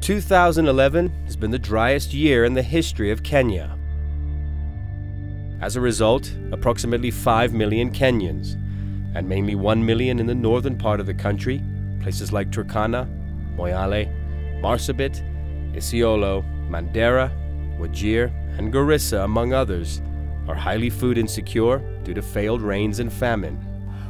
2011 has been the driest year in the history of Kenya. As a result, approximately 5 million Kenyans, and mainly 1 million in the northern part of the country, places like Turkana, Moyale, Marsabit, Isiolo, Mandera, Wajir, and Garissa, among others, are highly food insecure due to failed rains and famine.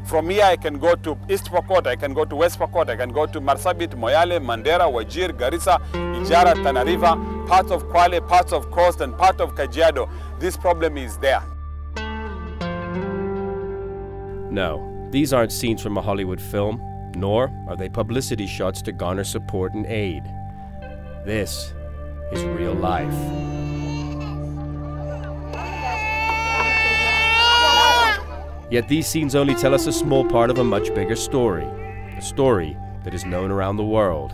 From here I can go to East Pokot, I can go to West Pokot, I can go to Marsabit, Moyale, Mandera, Wajir, Garissa, Ijara, Tana River, parts of Kwale, parts of Coast, and part of Kajiado. This problem is there. No, these aren't scenes from a Hollywood film, nor are they publicity shots to garner support and aid. This is real life. Yet these scenes only tell us a small part of a much bigger story, a story that is known around the world.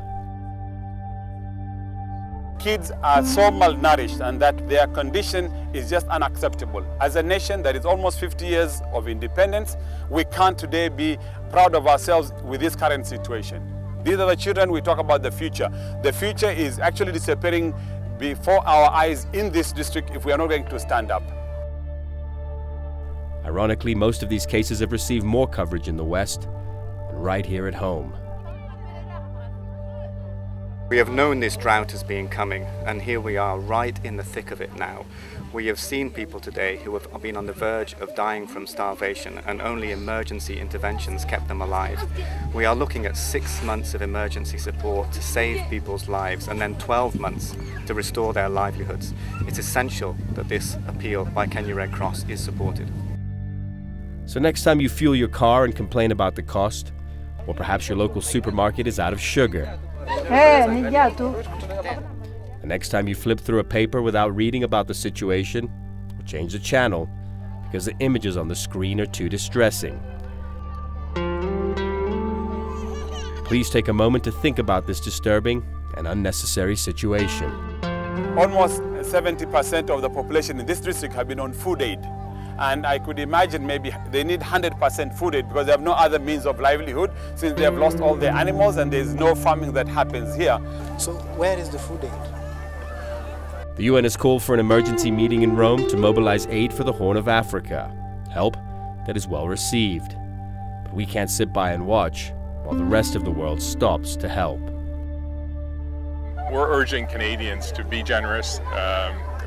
Kids are so malnourished and that their condition is just unacceptable. As a nation that is almost 50 years of independence, we can't today be proud of ourselves with this current situation. These are the children, we talk about the future. The future is actually disappearing before our eyes in this district if we are not going to stand up. Ironically, most of these cases have received more coverage in the West and right here at home. We have known this drought has been coming, and here we are right in the thick of it now. We have seen people today who have been on the verge of dying from starvation, and only emergency interventions kept them alive. We are looking at 6 months of emergency support to save people's lives, and then 12 months to restore their livelihoods. It's essential that this appeal by Kenya Red Cross is supported. So next time you fuel your car and complain about the cost, or perhaps your local supermarket is out of sugar. The next time you flip through a paper without reading about the situation, or change the channel because the images on the screen are too distressing. Please take a moment to think about this disturbing and unnecessary situation. Almost 70% of the population in this district have been on food aid. And I could imagine maybe they need 100% food aid because they have no other means of livelihood since they have lost all their animals and there is no farming that happens here. So where is the food aid? The UN has called for an emergency meeting in Rome to mobilize aid for the Horn of Africa, help that is well received. But we can't sit by and watch while the rest of the world stops to help. We're urging Canadians to be generous.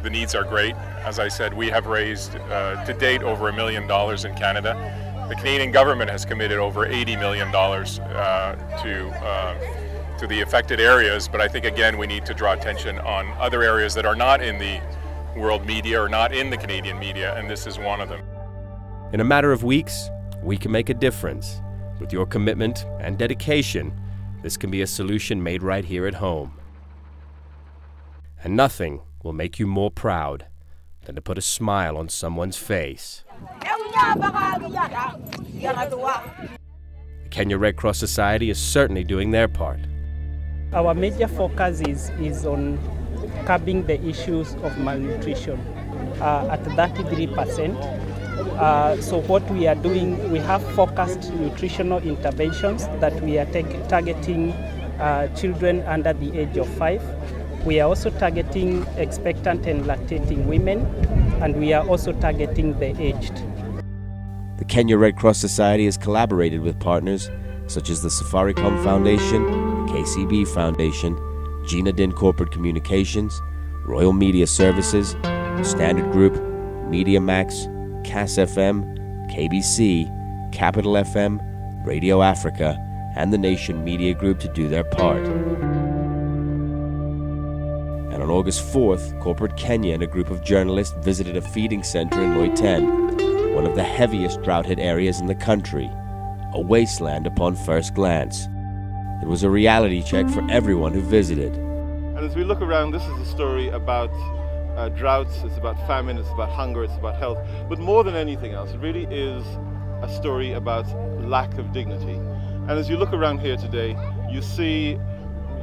The needs are great. As I said, we have raised to date over $1 million in Canada. The Canadian government has committed over $80 million to the affected areas, but I think again we need to draw attention on other areas that are not in the world media or not in the Canadian media, and this is one of them. In a matter of weeks, we can make a difference. With your commitment and dedication, this can be a solution made right here at home. And nothing will make you more proud than to put a smile on someone's face. The Kenya Red Cross Society is certainly doing their part. Our major focus is on curbing the issues of malnutrition at 33%. So what we are doing, we have focused nutritional interventions that we are targeting children under the age of 5. We are also targeting expectant and lactating women, and we are also targeting the aged. The Kenya Red Cross Society has collaborated with partners such as the Safaricom Foundation, KCB Foundation, Gina Din Corporate Communications, Royal Media Services, Standard Group, Media Max, CAS FM, KBC, Capital FM, Radio Africa, and the Nation Media Group to do their part. And on August 4th, Corporate Kenya and a group of journalists visited a feeding center in Loiten, one of the heaviest drought-hit areas in the country, a wasteland upon first glance. It was a reality check for everyone who visited. And as we look around, this is a story about droughts, it's about famine, it's about hunger, it's about health. But more than anything else, it really is a story about lack of dignity. And as you look around here today, you see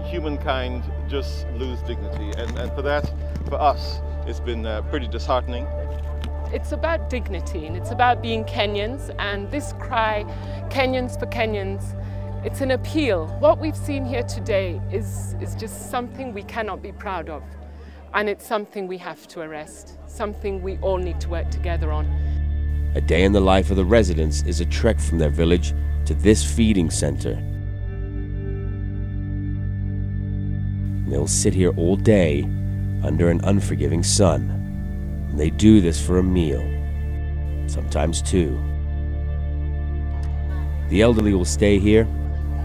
humankind just lose dignity. And for that, for us, it's been pretty disheartening. It's about dignity and it's about being Kenyans, and this cry, Kenyans for Kenyans, It's an appeal. What we've seen here today is just something we cannot be proud of. And it's something we have to arrest, something we all need to work together on. A day in the life of the residents is a trek from their village to this feeding center. They'll sit here all day under an unforgiving sun. And they do this for a meal, sometimes two. The elderly will stay here.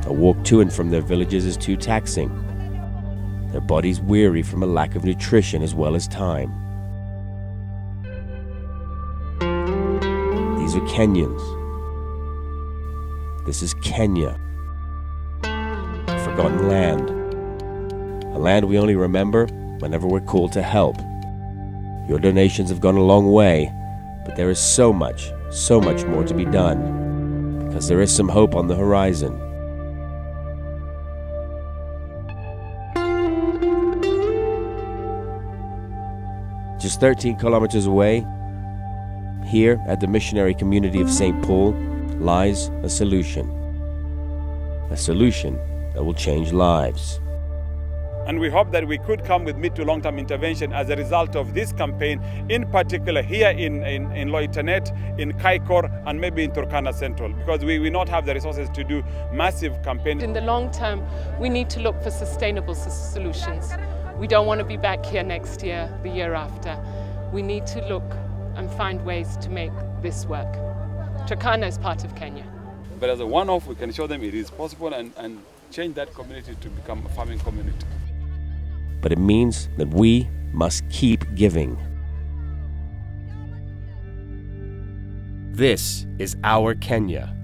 A walk to and from their villages is too taxing. Their bodies weary from a lack of nutrition as well as time. These are Kenyans. This is Kenya. A forgotten land. A land we only remember whenever we're called to help. Your donations have gone a long way, but there is so much more to be done, because there is some hope on the horizon. Just 13 kilometers away, here at the missionary community of St. Paul, lies a solution. A solution that will change lives. And we hope that we could come with mid to long-term intervention as a result of this campaign, in particular here in Loitanet, in Kaikor, and maybe in Turkana Central, because we will not have the resources to do massive campaigns. In the long term, we need to look for sustainable solutions. We don't want to be back here next year, the year after. We need to look and find ways to make this work. Turkana is part of Kenya. But as a one-off, we can show them it is possible and change that community to become a farming community. But it means that we must keep giving. This is our Kenya.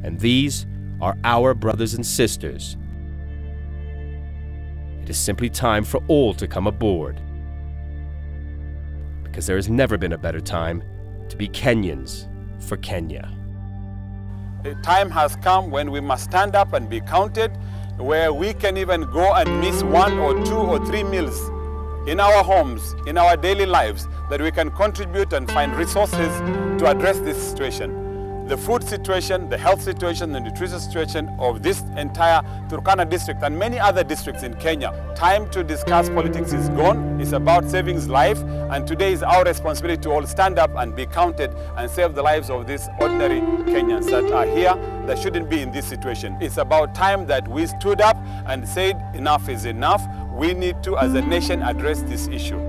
And these are our brothers and sisters. It is simply time for all to come aboard. Because there has never been a better time to be Kenyans for Kenya. The time has come when we must stand up and be counted, where we can even go and miss 1 or 2 or 3 meals in our homes, in our daily lives, that we can contribute and find resources to address this situation. The food situation, the health situation, the nutrition situation of this entire Turkana district and many other districts in Kenya. Time to discuss politics is gone. It's about saving life, and today is our responsibility to all stand up and be counted and save the lives of these ordinary Kenyans that are here that shouldn't be in this situation. It's about time that we stood up and said enough is enough. We need to, as a nation, address this issue.